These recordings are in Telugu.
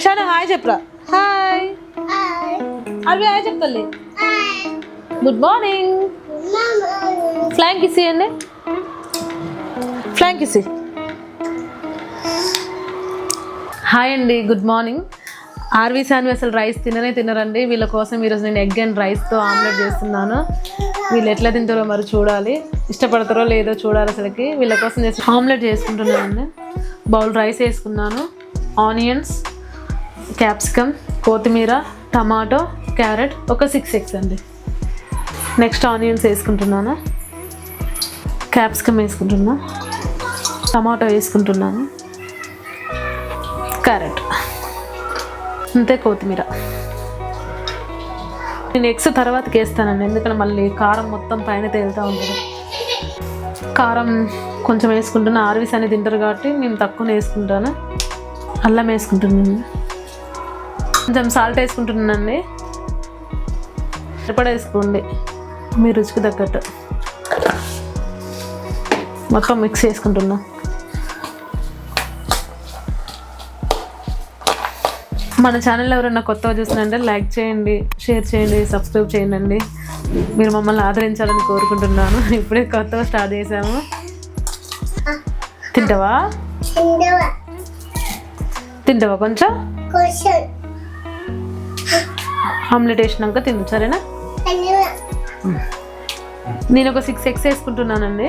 షానా హాయ్ చెప్పరా. హాయ్ అవి హాయ్ చెప్తాలి. Good morning. ఫ్లాంక్ ఇసి అండి, ఫ్లాంక్ ఇసి. హాయ్ అండి, గుడ్ మార్నింగ్. ఆర్వీ శాన్వి అసలు రైస్ తినరండి. వీళ్ళ కోసం ఈరోజు నేను ఎగ్ అండ్ రైస్తో ఆమ్లెట్ చేస్తున్నాను. వీళ్ళు ఎట్లా తింటారో మరి చూడాలి, ఇష్టపడతారో లేదో చూడాలి. అసలుకి వీళ్ళ కోసం చేసి ఆమ్లెట్ చేసుకుంటున్నానండి. బౌల్ రైస్ వేసుకున్నాను, ఆనియన్స్, క్యాప్సికమ్, కొత్తిమీర, టమాటో, క్యారెట్, ఒక 6 eggs అండి. నెక్స్ట్ ఆనియన్స్ వేసుకుంటున్నాను, క్యాప్సికమ్ వేసుకుంటున్నా, టమాటో వేసుకుంటున్నాను, క్యారెట్, అంతే, కొత్తిమీర. నేను ఎగ్స్ తర్వాతకి వేస్తానండి, ఎందుకంటే మళ్ళీ కారం మొత్తం పైన తేలుతూ ఉంటుంది. కారం కొంచెం వేసుకుంటున్నా, ఆర్వీస్ అనేది తింటారు కాబట్టి నేను తక్కువ వేసుకుంటాను. అల్లం వేసుకుంటున్నాను, కొంచెం సాల్ట్ వేసుకుంటున్నానండి. సరిపడా వేసుకోండి మీ రుచికి తగ్గట్టు. మొత్తం మిక్స్ చేసుకుంటున్నా. మన ఛానల్ ఎవరైనా కొత్తగా చూస్తున్నారంటే లైక్ చేయండి, షేర్ చేయండి, సబ్స్క్రైబ్ చేయండి. మీరు మమ్మల్ని ఆదరించాలని కోరుకుంటున్నాను. ఇప్పుడే కొత్తగా స్టార్ట్ చేసాము. తింటావా కొంచెం ఆమ్లెట్ వేసినాక తిందు, సరేనా? నేను ఒక 6 eggs వేసుకుంటున్నానండి.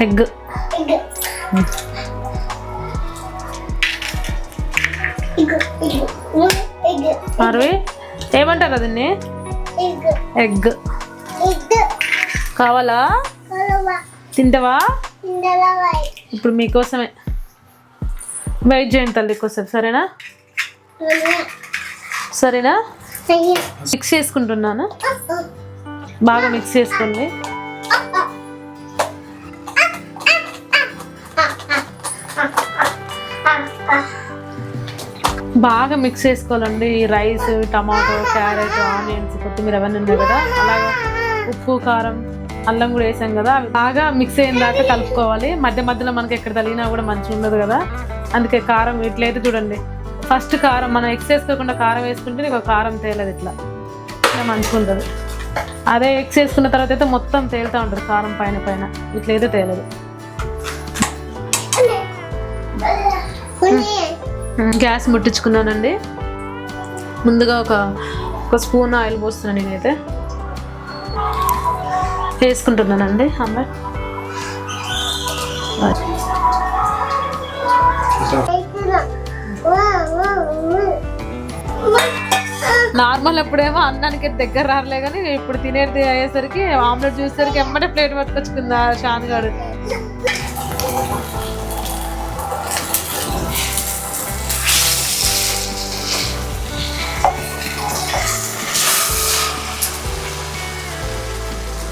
ఎగ్ ఆర్వి ఏమంటారు దీన్ని? ఎగ్ కావాలా? తింటావా? ఇప్పుడు మీకోసమే వెయిట్ చేయండి తల్లి కోసం, సరేనా? మిక్స్ చేసుకుంటున్నాను, బాగా మిక్స్ చేసుకోండి. బాగా మిక్స్ చేసుకోవాలండి. ఈ రైస్, టమాటో, క్యారెట్, ఆనియన్స్, కొత్తిమీర అవన్నీ ఉన్నాయి కదా, అలాగే ఉప్పు, కారం, అల్లం కూడా వేసాం కదా, బాగా మిక్స్ అయిన దాకా కలుపుకోవాలి. మధ్య మధ్యలో మనకి ఎక్కడ తగిలినా కూడా మంచిగా ఉండదు కదా, అందుకే కారం ఇట్లయితే చూడండి. ఫస్ట్ కారం మనం ఎగ్స్ వేసుకోకుండా కారం వేసుకుంటే నీకు కారం తేలదు, ఇట్లా మంచిగా ఉంటుంది. అదే ఎగ్స్ వేసుకున్న తర్వాత అయితే మొత్తం తేలుతూ ఉంటుంది కారం పైన, ఇట్లయితే తేలదు. గ్యాస్ ముట్టించుకున్నానండి. ముందుగా ఒక స్పూన్ ఆయిల్ పోస్తున్నాను, నేనైతే వేసుకుంటున్నానండి ఆమ్లెట్. నార్మల్ ఎప్పుడేమో అన్నానికి దగ్గర రాలే, కానీ ఇప్పుడు తినేది అయ్యేసరికి ఆమ్లెట్ చూసేసరికి ఎమ్మటే ప్లేట్ పట్టుకొచ్చుకుందా షాన్ గారు.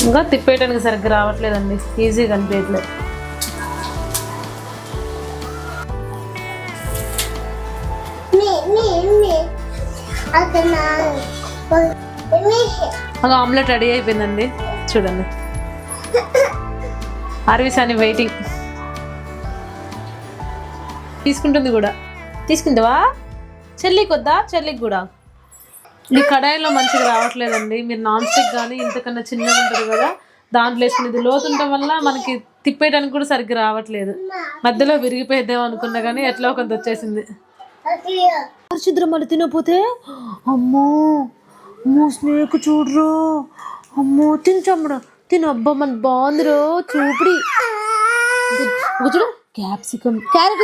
ఇంకా తిప్పేయటానికి సరిగ్గా రావట్లేదండి, ఈజీగా అనిపించట్లేదు. అలా ఆమ్లెట్ రెడీ అయిపోయిందండి, చూడండి. ఆర్వీ శాన్వి వెయిటింగ్, తీసుకుంటుంది కూడా. తీసుకుంటావా? చెల్లికి వద్దా? చెల్లికి కూడా. ఈ కడాయిలో మంచిగా రావట్లేదండి. మీరు నాన్ స్టిక్ కానీ ఇంతకన్నా చిన్నగా ఉంటుంది కదా, దాంట్లో వేసుకునేది లోతుండటం వల్ల మనకి తిప్పేయడానికి కూడా సరిగ్గా రావట్లేదు. మధ్యలో విరిగిపోయేద్దాం అనుకున్నా కానీ ఎట్లా కొంత వచ్చేసింది. పరిశుద్రం మళ్ళీ తినకపోతే అమ్మో స్నేక్ చూడరు, అమ్మో తినచమ్మడు తిను. అబ్బా మన బాగుందిరో చూపుడి. చూడు క్యాప్సికమ్, క్యారెట్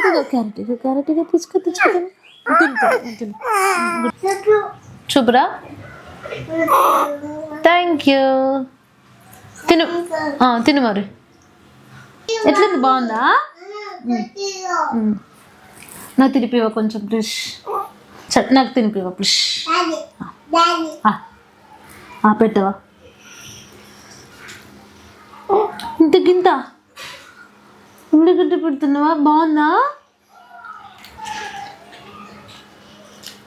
తీసుకొని చూపురా. Thank you. తిను మరి. ఎట్లుంది, బాగుందా? నాకు తినిపివా కొంచెం ప్లీజ్, నాకు తినిపివా ప్లీజ్. పెట్టవా? ఇంత పెడుతున్నావా?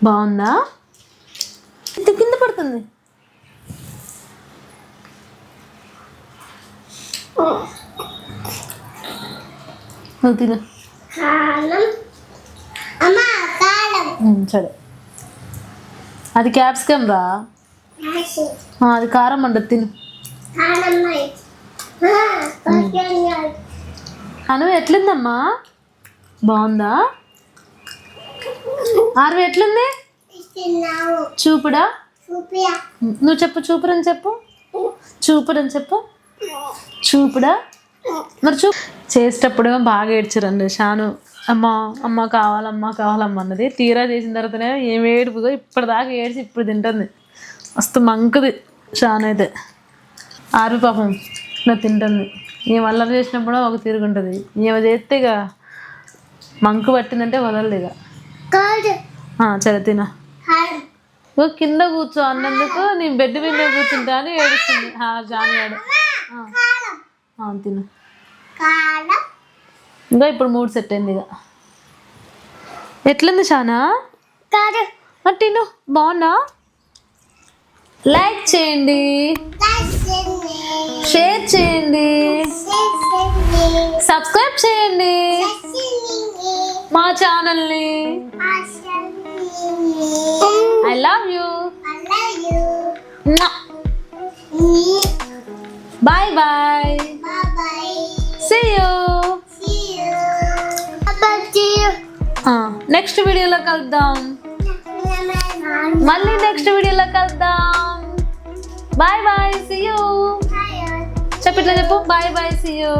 బాగుందా? ఇంత కింద పడుతుంది. నువ్వు తిను. సరే, అది క్యాప్సికమ్ రా, అది కారం ఉండదు, తిను. అను ఎట్లుందమ్మా, బాగుందా? ఆర్వి ఎట్లుంది? చూపుడా? నువ్వు చెప్పు, చూపురని చెప్పు, చూపురని చెప్పు, చూపుడా? మరి చేసేటప్పుడు బాగా ఏడ్చారండి షాను. అమ్మ అమ్మ కావాలమ్మా కావాలమ్మా అన్నది. తీరా చేసిన తర్వాతనే ఏం ఏడుపుదో ఇప్పటిదాకా ఏడ్చి ఇప్పుడు తింటుంది. మస్తు మంకుది షాను అయితే. ఆర్వి పాపం ఇట్లా తింటుంది. ఏం అల్లరి చేసినప్పుడు ఒక తిరుగుంటుంది, ఏమో చేస్తే ఇక మంకు పట్టిందంటే వదలదు ఇక. సరే తిన. నువ్వు కింద కూర్చో అన్నందుకు నేను బెడ్ మీద కూర్చుంటా అని ఏడుస్తుంది జానియాడు. తిను. ఇంకా ఇప్పుడు 3 సెట్ అయింది ఇక. ఎట్లుంది షానా? తిను. బాగున్నా? లైక్ చేయండి, షేర్ చేయండి, సబ్స్క్రైబ్ చేయండి మా ఛానల్ని. I love you. Bye bye. See you. Next వీడియోలో కలుద్దాం. మళ్ళీ నెక్స్ట్ వీడియోలో కలుద్దాం. Bye bye, see you. చెప్పు, ఇట్లా చెప్పు, బాయ్ బాయ్, సీ యూ.